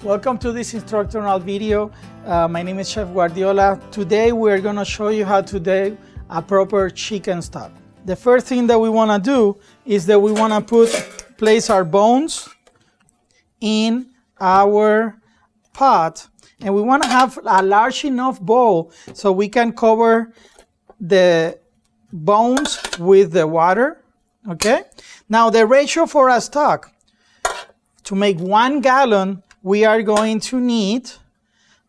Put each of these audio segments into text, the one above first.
Welcome to this instructional video. My name is Chef Guardiola. Today we're going to show you how to do a proper chicken stock. The first thing that we want to do is that we want to place our bones in our pot, and we want to have a large enough bowl so we can cover the bones with the water. Okay, now the ratio for a stock, to make 1 gallon, we are going to need,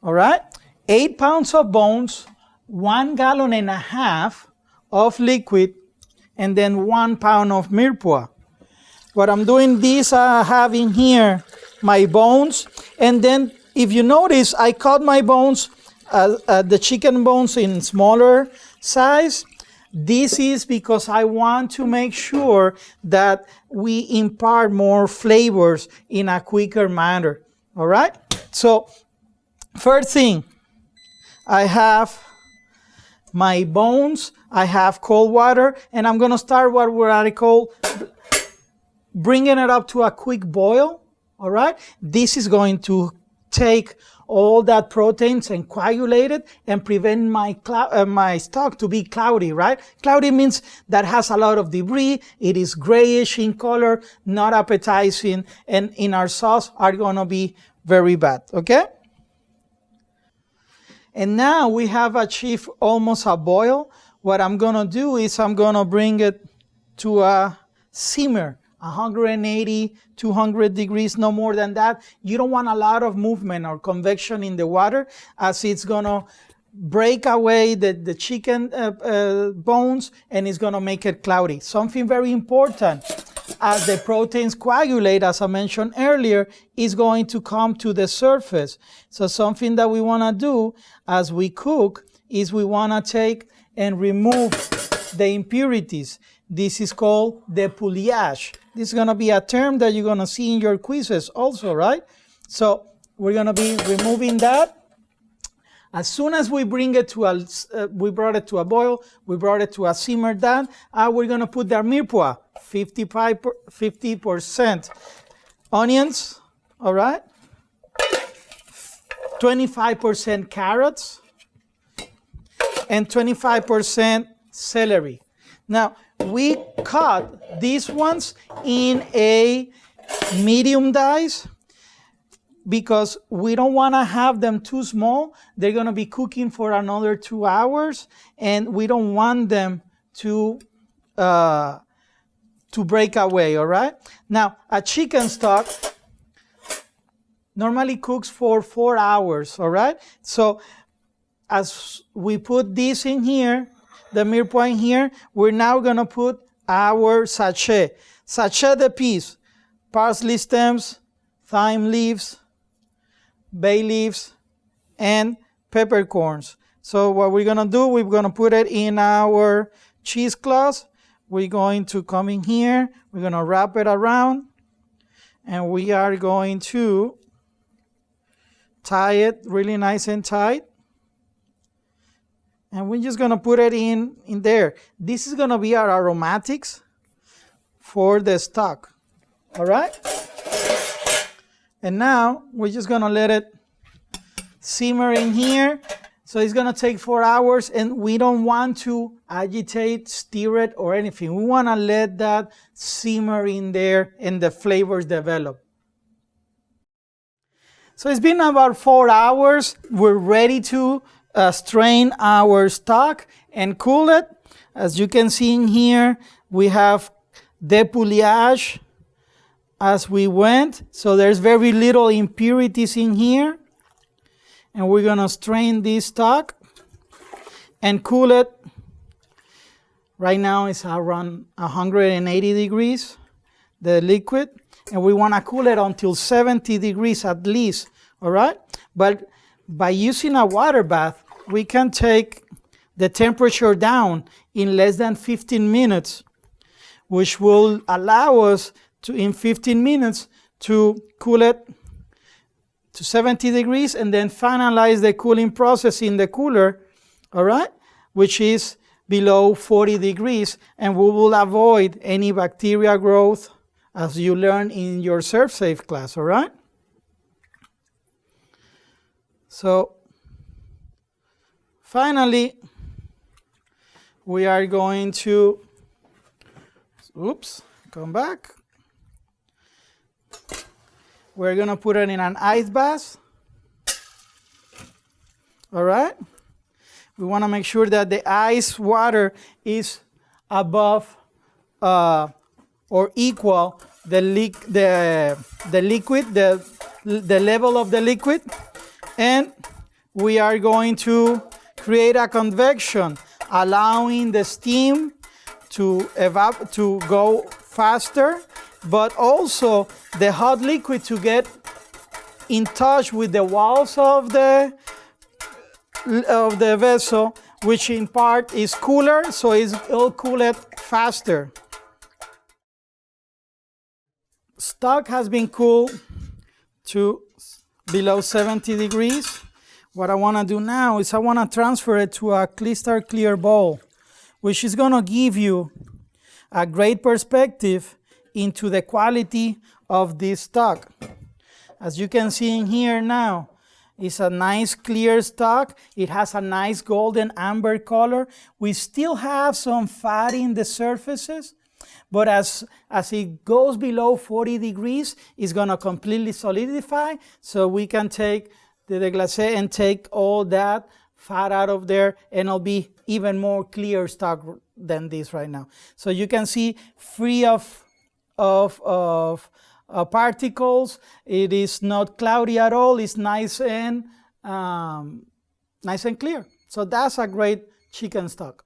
all right, 8 pounds of bones, 1.5 gallons of liquid, and then 1 pound of mirepoix. What I'm doing this, having here my bones, and then if you notice, I cut my bones, the chicken bones, in smaller size. This is because I want to make sure that we impart more flavors in a quicker manner. All right? So, first thing, I have my bones, I have cold water, and I'm going to start what I call bringing it up to a quick boil. All right? This is going to take all that proteins and coagulate it and prevent my stock to be cloudy, right? Cloudy means that has a lot of debris. It is grayish in color, not appetizing, and in our sauce are going to be very bad, okay? And now we have achieved almost a boil. What I'm going to do is I'm going to bring it to a simmer. 180, 200 degrees, no more than that. You don't want a lot of movement or convection in the water, as it's going to break away the chicken bones, and it's going to make it cloudy. Something very important, as the proteins coagulate, as I mentioned earlier, is going to come to the surface. So something that we want to do as we cook is we want to take and remove the impurities. This is called dépouillage. This is going to be a term that you're going to see in your quizzes also, right? So we're going to be removing that. As soon as we bring it to we brought it to a boil, we brought it to a simmer down, we're going to put the mirepoix, 50% onions, all right? 25% carrots, and 25% celery. Now, we cut these ones in a medium dice because we don't want to have them too small. They're going to be cooking for another 2 hours, and we don't want them to break away, all right? Now, a chicken stock normally cooks for 4 hours, all right? So, as we put this in here, the mirepoix in here, we're now going to put our sachet de peas, parsley stems, thyme leaves, bay leaves, and peppercorns. So what we're going to do, we're going to put it in our cheesecloth. We're going to come in here, we're going to wrap it around, and we are going to tie it really nice and tight. And we're just going to put it in there. This is going to be our aromatics for the stock. All right? And now we're just going to let it simmer in here. So it's going to take 4 hours, and we don't want to agitate, stir it, or anything. We want to let that simmer in there and the flavors develop. So it's been about 4 hours. We're ready to strain our stock and cool it. As you can see in here, we have dépouillage as we went. So there's very little impurities in here. And we're going to strain this stock and cool it. Right now it's around 180 degrees, the liquid. And we want to cool it until 70 degrees at least, all right? But by using a water bath, we can take the temperature down in less than 15 minutes, which will allow us to, in 15 minutes, to cool it to 70 degrees and then finalize the cooling process in the cooler, all right, which is below 40 degrees, and we will avoid any bacteria growth, as you learn in your ServSafe class, all right? So finally, we are going to, oops, come back. We're going to put it in an ice bath. All right? We want to make sure that the ice water is above or equal the liquid, the level of the liquid. And we are going to create a convection, allowing the steam to go faster, but also the hot liquid to get in touch with the walls of the vessel, which in part is cooler, so it'll cool it faster. Stock has been cooled to below 70 degrees. What I want to do now is I want to transfer it to a crystal clear bowl, which is going to give you a great perspective into the quality of this stock. As you can see in here now, it's a nice clear stock. It has a nice golden amber color. We still have some fat in the surfaces, but as it goes below 40 degrees, it's going to completely solidify. So we can take the déglacé and take all that fat out of there, and it'll be even more clear stock than this right now. So you can see free of particles. It is not cloudy at all. It's nice and clear. So that's a great chicken stock.